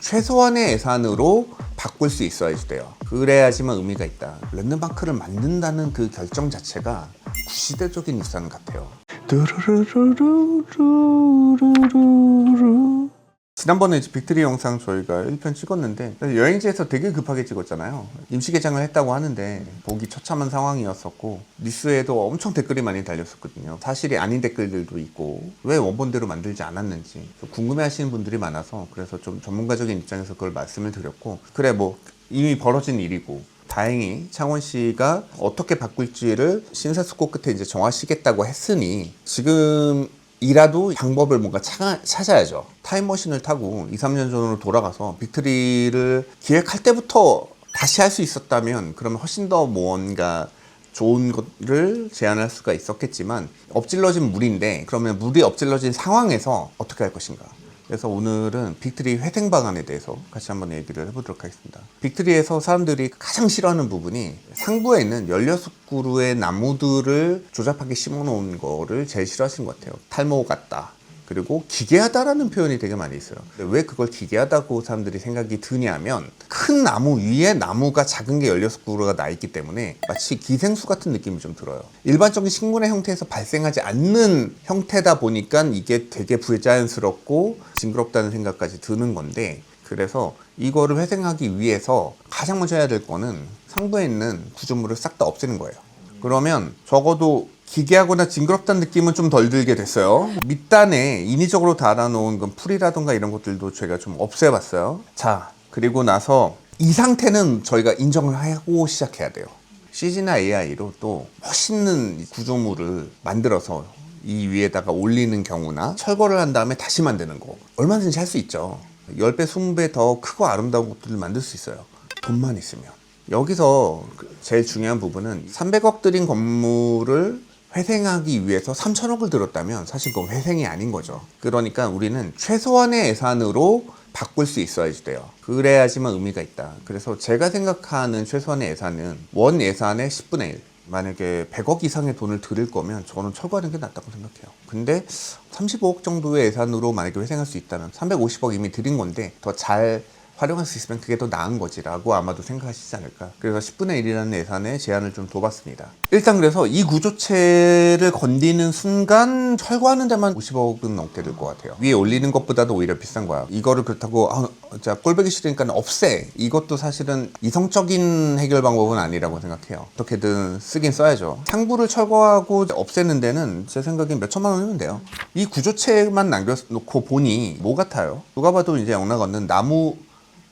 최소한의 예산으로 바꿀 수 있어야지 돼요. 그래야지만 의미가 있다. 랜드마크를 만든다는 그 결정 자체가 구시대적인 일상 같아요. 지난번에 이제 빅트리 영상 저희가 1편 찍었는데 여행지에서 되게 급하게 찍었잖아요. 임시 개장을 했다고 하는데 보기 처참한 상황이었었고 뉴스에도 엄청 댓글이 많이 달렸었거든요. 사실이 아닌 댓글들도 있고 왜 원본대로 만들지 않았는지 궁금해하시는 분들이 많아서 그래서 좀 전문가적인 입장에서 그걸 말씀을 드렸고, 그래 뭐 이미 벌어진 일이고 다행히 창원시가 어떻게 바꿀지를 심사숙고 끝에 이제 정하시겠다고 했으니 지금 이라도 방법을 뭔가 찾아야죠. 타임머신을 타고 2, 3년 전으로 돌아가서 빅트리를 기획할 때부터 다시 할 수 있었다면 그러면 훨씬 더 뭔가 좋은 것을 제안할 수가 있었겠지만 엎질러진 물인데 그러면 물이 엎질러진 상황에서 어떻게 할 것인가. 그래서 오늘은 빅트리 회생 방안에 대해서 같이 한번 얘기를 해보도록 하겠습니다. 빅트리에서 사람들이 가장 싫어하는 부분이 상부에 있는 16그루의 나무들을 조잡하게 심어놓은 거를 제일 싫어하시는 것 같아요. 탈모 같다. 그리고 기괴하다라는 표현이 되게 많이 있어요. 근데 왜 그걸 기괴하다고 사람들이 생각이 드냐면 큰 나무 위에 나무가 작은 게 16그루가 나 있기 때문에 마치 기생수 같은 느낌이 좀 들어요. 일반적인 식물의 형태에서 발생하지 않는 형태다 보니까 이게 되게 부자연스럽고 징그럽다는 생각까지 드는 건데, 그래서 이거를 회생하기 위해서 가장 먼저 해야 될 거는 상부에 있는 구조물을 싹 다 없애는 거예요. 그러면 적어도 기괴하거나 징그럽다는 느낌은 좀 덜 들게 됐어요. 밑단에 인위적으로 달아놓은 풀이라던가 이런 것들도 제가 좀 없애봤어요. 자, 그리고 나서 이 상태는 저희가 인정을 하고 시작해야 돼요. CG나 AI로 또 멋있는 구조물을 만들어서 이 위에다가 올리는 경우나 철거를 한 다음에 다시 만드는 거 얼마든지 할 수 있죠. 10배, 20배 더 크고 아름다운 것들을 만들 수 있어요. 돈만 있으면. 여기서 제일 중요한 부분은 300억 들인 건물을 회생하기 위해서 3천억을 들었다면 사실 그건 회생이 아닌 거죠. 그러니까 우리는 최소한의 예산으로 바꿀 수 있어야지 돼요. 그래야지만 의미가 있다. 그래서 제가 생각하는 최소한의 예산은 원 예산의 10분의 1. 만약에 100억 이상의 돈을 들일 거면 저는 철거하는 게 낫다고 생각해요. 근데 35억 정도의 예산으로 만약에 회생할 수 있다면 350억 이미 들인 건데 더 잘 활용할 수 있으면 그게 더 나은 거지라고 아마도 생각하시지 않을까. 그래서 10분의 1이라는 예산에 제안을 좀 둬봤습니다. 일단 그래서 이 구조체를 건드리는 순간 철거하는 데만 50억은 넘게 들 것 같아요. 위에 올리는 것보다도 오히려 비싼 거야. 이거를 그렇다고 자 꼴보기 싫으니까 없애, 이것도 사실은 이성적인 해결 방법은 아니라고 생각해요. 어떻게든 쓰긴 써야죠. 상부를 철거하고 없애는 데는 제 생각엔 몇 천만 원이면 돼요. 이 구조체만 남겨놓고 보니 뭐 같아요? 누가 봐도 이제 영락 없는 나무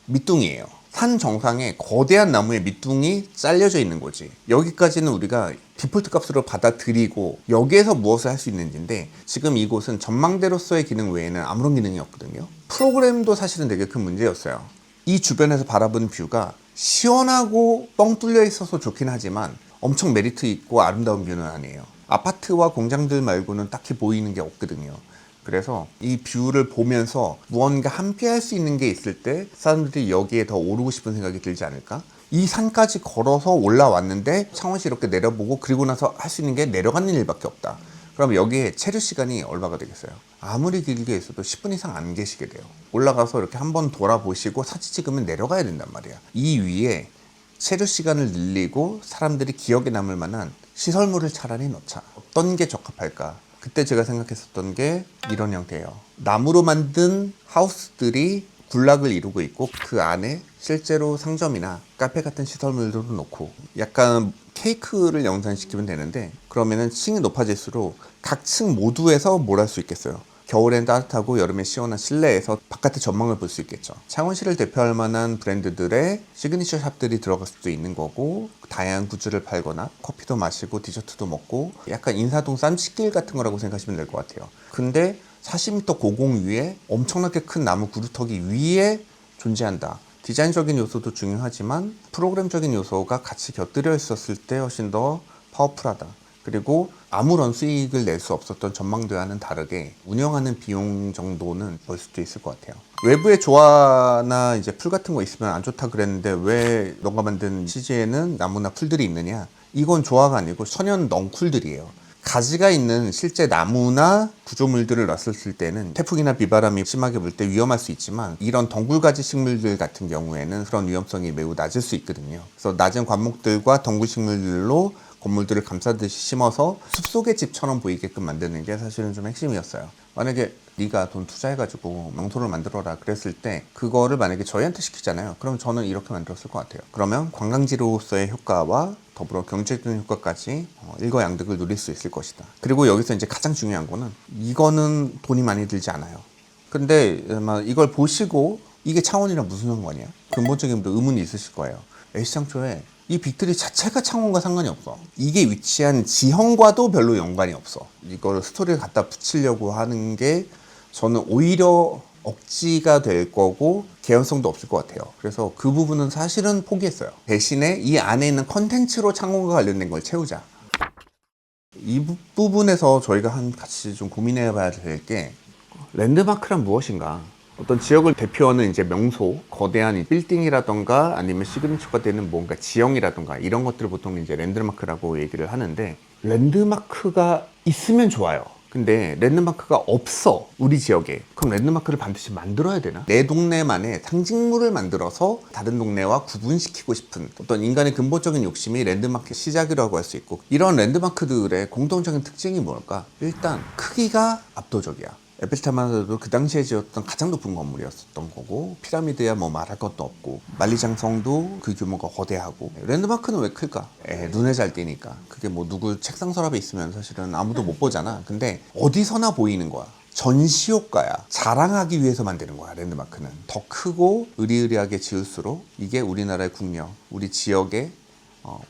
밑둥이에요. 산 정상에 거대한 나무의 밑둥이 잘려져 있는 거지. 여기까지는 우리가 디폴트 값으로 받아들이고 여기에서 무엇을 할 수 있는지인데, 지금 이곳은 전망대로서의 기능 외에는 아무런 기능이 없거든요. 프로그램도 사실은 되게 큰 문제였어요. 이 주변에서 바라보는 뷰가 시원하고 뻥 뚫려 있어서 좋긴 하지만 엄청 메리트 있고 아름다운 뷰는 아니에요. 아파트와 공장들 말고는 딱히 보이는 게 없거든요. 그래서 이 뷰를 보면서 무언가 함께 할 수 있는 게 있을 때 사람들이 여기에 더 오르고 싶은 생각이 들지 않을까? 이 산까지 걸어서 올라왔는데 창원시 이렇게 내려보고 그리고 나서 할 수 있는 게 내려가는 일밖에 없다. 그럼 여기에 체류 시간이 얼마가 되겠어요? 아무리 길게 있어도 10분 이상 안 계시게 돼요. 올라가서 이렇게 한번 돌아보시고 사진 찍으면 내려가야 된단 말이야. 이 위에 체류 시간을 늘리고 사람들이 기억에 남을 만한 시설물을 차라리 넣자. 어떤 게 적합할까? 그때 제가 생각했었던 게 이런 형태예요. 나무로 만든 하우스들이 군락을 이루고 있고 그 안에 실제로 상점이나 카페 같은 시설물들도 놓고 약간 케이크를 연상시키면 되는데, 그러면은 층이 높아질수록 각 층 모두에서 뭘 할 수 있겠어요? 겨울엔 따뜻하고 여름에 시원한 실내에서 바깥의 전망을 볼 수 있겠죠. 창원시를 대표할 만한 브랜드들의 시그니처 샵들이 들어갈 수도 있는 거고, 다양한 굿즈를 팔거나 커피도 마시고 디저트도 먹고 약간 인사동 쌈치길 같은 거라고 생각하시면 될 것 같아요. 근데 40m 고공 위에 엄청나게 큰 나무 구루터기 위에 존재한다. 디자인적인 요소도 중요하지만 프로그램적인 요소가 같이 곁들여 있었을 때 훨씬 더 파워풀하다. 그리고 아무런 수익을 낼 수 없었던 전망대와는 다르게 운영하는 비용 정도는 벌 수도 있을 것 같아요. 외부에 조화나 이제 풀 같은 거 있으면 안 좋다 그랬는데 왜 너가 만든 CG에는 나무나 풀들이 있느냐? 이건 조화가 아니고 천연 넝쿨들이에요. 가지가 있는 실제 나무나 구조물들을 놨을 때는 태풍이나 비바람이 심하게 불 때 위험할 수 있지만 이런 덩굴가지 식물들 같은 경우에는 그런 위험성이 매우 낮을 수 있거든요. 그래서 낮은 관목들과 덩굴 식물들로 건물들을 감싸듯이 심어서 숲속의 집처럼 보이게끔 만드는 게 사실은 좀 핵심이었어요. 만약에 네가 돈 투자해가지고 명소를 만들어라 그랬을 때 그거를 만약에 저희한테 시키잖아요. 그럼 저는 이렇게 만들었을 것 같아요. 그러면 관광지로서의 효과와 더불어 경제적인 효과까지 일거양득을 누릴 수 있을 것이다. 그리고 여기서 이제 가장 중요한 거는 이거는 돈이 많이 들지 않아요. 근데 아마 이걸 보시고 이게 창원이랑 무슨 상관이야? 근본적인 의문이 있으실 거예요. 애시장초에 이 빅트리 자체가 창원과 상관이 없어. 이게 위치한 지형과도 별로 연관이 없어. 이걸 스토리를 갖다 붙이려고 하는 게 저는 오히려 억지가 될 거고 개연성도 없을 것 같아요. 그래서 그 부분은 사실은 포기했어요. 대신에 이 안에 있는 컨텐츠로 창원과 관련된 걸 채우자. 이 부분에서 저희가 같이 좀 고민해 봐야 될 게 랜드마크란 무엇인가? 어떤 지역을 대표하는 이제 명소, 거대한 빌딩이라던가 아니면 시그니처가 되는 뭔가 지형이라던가 이런 것들을 보통 이제 랜드마크라고 얘기를 하는데 랜드마크가 있으면 좋아요. 근데 랜드마크가 없어, 우리 지역에. 그럼 랜드마크를 반드시 만들어야 되나? 내 동네만의 상징물을 만들어서 다른 동네와 구분시키고 싶은 어떤 인간의 근본적인 욕심이 랜드마크의 시작이라고 할 수 있고, 이런 랜드마크들의 공통적인 특징이 뭘까? 일단 크기가 압도적이야. 에펠탑만 해도 그 당시에 지었던 가장 높은 건물이었던 거고, 피라미드야 뭐 말할 것도 없고, 만리장성도 그 규모가 거대하고. 랜드마크는 왜 클까? 눈에 잘 띄니까. 그게 뭐 누구 책상 서랍에 있으면 사실은 아무도 못 보잖아. 근데 어디서나 보이는 거야. 전시효과야. 자랑하기 위해서 만드는 거야, 랜드마크는. 더 크고 으리으리하게 지을수록 이게 우리나라의 국력, 우리 지역의,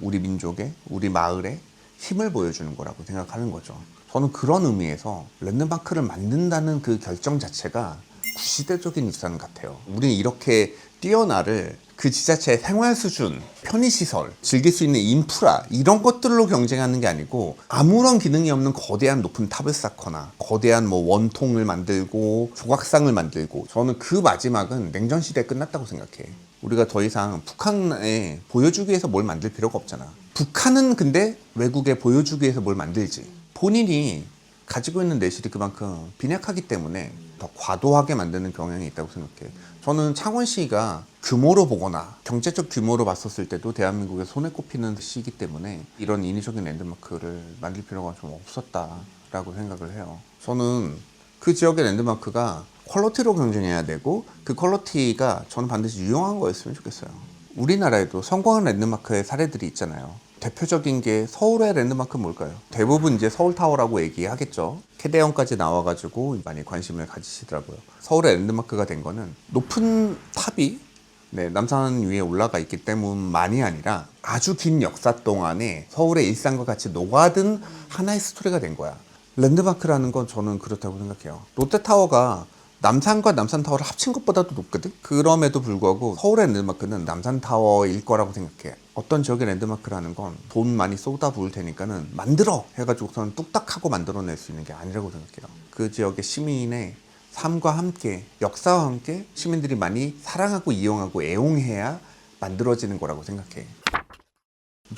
우리 민족의, 우리 마을의 힘을 보여주는 거라고 생각하는 거죠. 저는 그런 의미에서 랜드마크를 만든다는 그 결정 자체가 구시대적인 일상 같아요. 우리는 이렇게 뛰어나를 그 지자체의 생활 수준, 편의시설, 즐길 수 있는 인프라 이런 것들로 경쟁하는 게 아니고 아무런 기능이 없는 거대한 높은 탑을 쌓거나 거대한 뭐 원통을 만들고 조각상을 만들고, 저는 그 마지막은 냉전시대에 끝났다고 생각해. 우리가 더 이상 북한에 보여주기 위해서 뭘 만들 필요가 없잖아. 북한은 근데 외국에 보여주기 위해서 뭘 만들지. 본인이 가지고 있는 내실이 그만큼 빈약하기 때문에 더 과도하게 만드는 경향이 있다고 생각해요. 저는 창원시가 규모로 보거나 경제적 규모로 봤었을 때도 대한민국에 손에 꼽히는 시이기 때문에 이런 인위적인 랜드마크를 만들 필요가 좀 없었다라고 생각을 해요. 저는 그 지역의 랜드마크가 퀄리티로 경쟁해야 되고, 그 퀄리티가 저는 반드시 유용한 거였으면 좋겠어요. 우리나라에도 성공한 랜드마크의 사례들이 있잖아요. 대표적인 게 서울의 랜드마크는 뭘까요? 대부분 이제 서울타워라고 얘기하겠죠. 캐대형까지 나와가지고 많이 관심을 가지시더라고요. 서울의 랜드마크가 된 거는 높은 탑이 남산 위에 올라가 있기 때문만이 아니라 아주 긴 역사 동안에 서울의 일상과 같이 녹아든 하나의 스토리가 된 거야. 랜드마크라는 건 저는 그렇다고 생각해요. 롯데타워가 남산과 남산타워를 합친 것보다도 높거든? 그럼에도 불구하고 서울의 랜드마크는 남산타워일 거라고 생각해. 어떤 지역의 랜드마크라는 건 돈 많이 쏟아 부을 테니까는 만들어! 해가지고서는 뚝딱하고 만들어낼 수 있는 게 아니라고 생각해요. 그 지역의 시민의 삶과 함께, 역사와 함께 시민들이 많이 사랑하고 이용하고 애용해야 만들어지는 거라고 생각해.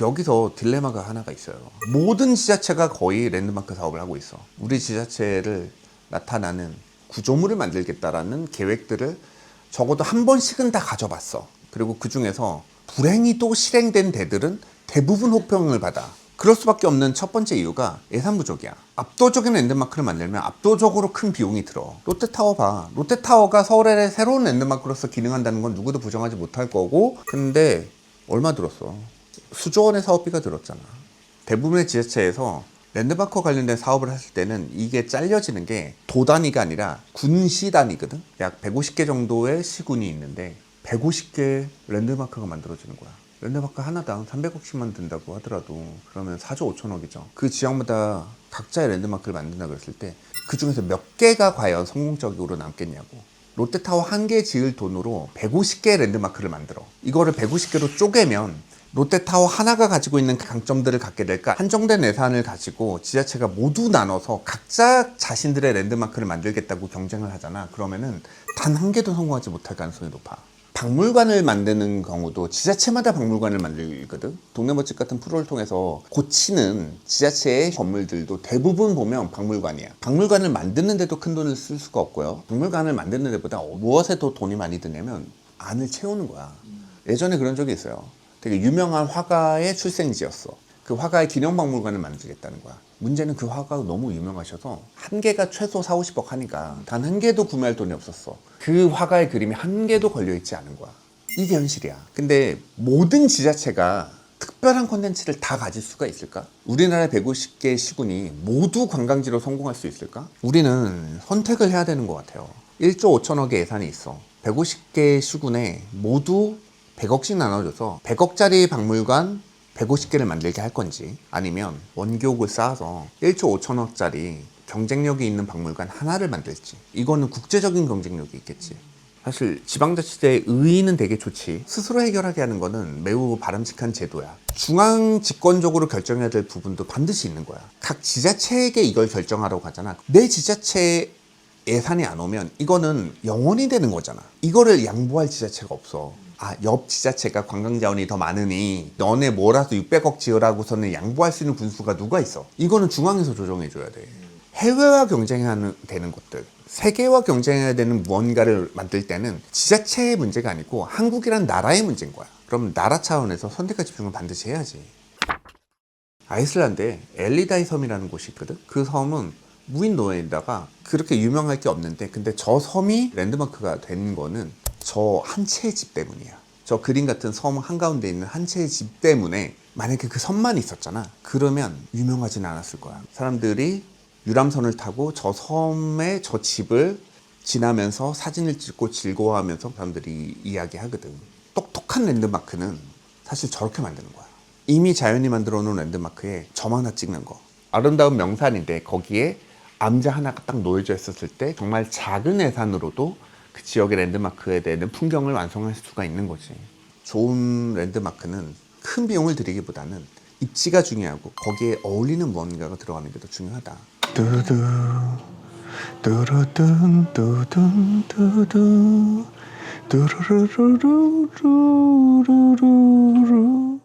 여기서 딜레마가 하나가 있어요. 모든 지자체가 거의 랜드마크 사업을 하고 있어. 우리 지자체를 나타나는 구조물을 만들겠다라는 계획들을 적어도 한 번씩은 다 가져봤어. 그리고 그 중에서 불행히 또 실행된 데들은 대부분 혹평을 받아. 그럴 수밖에 없는 첫 번째 이유가 예산 부족이야. 압도적인 랜드마크를 만들면 압도적으로 큰 비용이 들어. 롯데타워 봐. 롯데타워가 서울의 새로운 랜드마크로서 기능한다는 건 누구도 부정하지 못할 거고, 근데 얼마 들었어? 수조 원의 사업비가 들었잖아. 대부분의 지자체에서 랜드마크 관련된 사업을 했을 때는 이게 잘려지는 게 도 단위가 아니라 군시 단위거든. 약 150개 정도의 시군이 있는데 150개 랜드마크가 만들어지는 거야. 랜드마크 하나당 300억씩만 든다고 하더라도 그러면 4조 5천억이죠. 그 지역마다 각자의 랜드마크를 만든다 그랬을 때 그 중에서 몇 개가 과연 성공적으로 남겠냐고. 롯데타워 한 개 지을 돈으로 150개 랜드마크를 만들어. 이거를 150개로 쪼개면 롯데타워 하나가 가지고 있는 강점들을 갖게 될까? 한정된 예산을 가지고 지자체가 모두 나눠서 각자 자신들의 랜드마크를 만들겠다고 경쟁을 하잖아. 그러면은 단 한 개도 성공하지 못할 가능성이 높아. 박물관을 만드는 경우도 지자체마다 박물관을 만들거든. 동네 멋집 같은 프로를 통해서 고치는 지자체의 건물들도 대부분 보면 박물관이야. 박물관을 만드는데도 큰 돈을 쓸 수가 없고요. 박물관을 만드는 데보다 무엇에 더 돈이 많이 드냐면 안을 채우는 거야. 예전에 그런 적이 있어요. 되게 유명한 화가의 출생지였어. 그 화가의 기념박물관을 만들겠다는 거야. 문제는 그 화가가 너무 유명하셔서 한 개가 최소 4, 50억 하니까 단 한 개도 구매할 돈이 없었어. 그 화가의 그림이 한 개도 걸려있지 않은 거야. 이게 현실이야. 근데 모든 지자체가 특별한 콘텐츠를 다 가질 수가 있을까? 우리나라 150개 시군이 모두 관광지로 성공할 수 있을까? 우리는 선택을 해야 되는 것 같아요. 1조 5천억의 예산이 있어. 150개 시군에 모두 100억씩 나눠줘서 100억짜리 박물관 150개를 만들게 할 건지, 아니면 원교육을 쌓아서 1조 5천억짜리 경쟁력이 있는 박물관 하나를 만들지. 이거는 국제적인 경쟁력이 있겠지. 사실 지방자치제의 의의는 되게 좋지. 스스로 해결하게 하는 거는 매우 바람직한 제도야. 중앙 집권적으로 결정해야 될 부분도 반드시 있는 거야. 각 지자체에게 이걸 결정하라고 하잖아. 내 지자체에 예산이 안 오면 이거는 영원히 되는 거잖아. 이거를 양보할 지자체가 없어. 옆 지자체가 관광자원이 더 많으니 너네 몰아서 600억 지으라고서는 양보할 수 있는 군수가 누가 있어? 이거는 중앙에서 조정해줘야 돼. 해외와 경쟁해야 되는 것들, 세계와 경쟁해야 되는 무언가를 만들 때는 지자체의 문제가 아니고 한국이란 나라의 문제인 거야. 그럼 나라 차원에서 선택과 집중을 반드시 해야지. 아이슬란드에 엘리다이 섬이라는 곳이 있거든. 그 섬은 무인 노예에다가 그렇게 유명할 게 없는데, 근데 저 섬이 랜드마크가 된 거는 저 한 채의 집 때문이야. 저 그림 같은 섬 한가운데 있는 한 채의 집 때문에, 만약에 그 섬만 있었잖아, 그러면 유명하진 않았을 거야. 사람들이 유람선을 타고 저 섬의 저 집을 지나면서 사진을 찍고 즐거워하면서 사람들이 이야기하거든. 똑똑한 랜드마크는 사실 저렇게 만드는 거야. 이미 자연이 만들어 놓은 랜드마크에 점 하나 찍는 거. 아름다운 명산인데 거기에 암자 하나가 딱 놓여져 있었을 때 정말 작은 예산으로도 그 지역의 랜드마크에 대한 풍경을 완성할 수가 있는 거지. 좋은 랜드마크는 큰 비용을 들이기보다는 입지가 중요하고 거기에 어울리는 무언가가 들어가는 게 더 중요하다. 두두 뚜루둔 두둔 두두 뚜루루루루루루루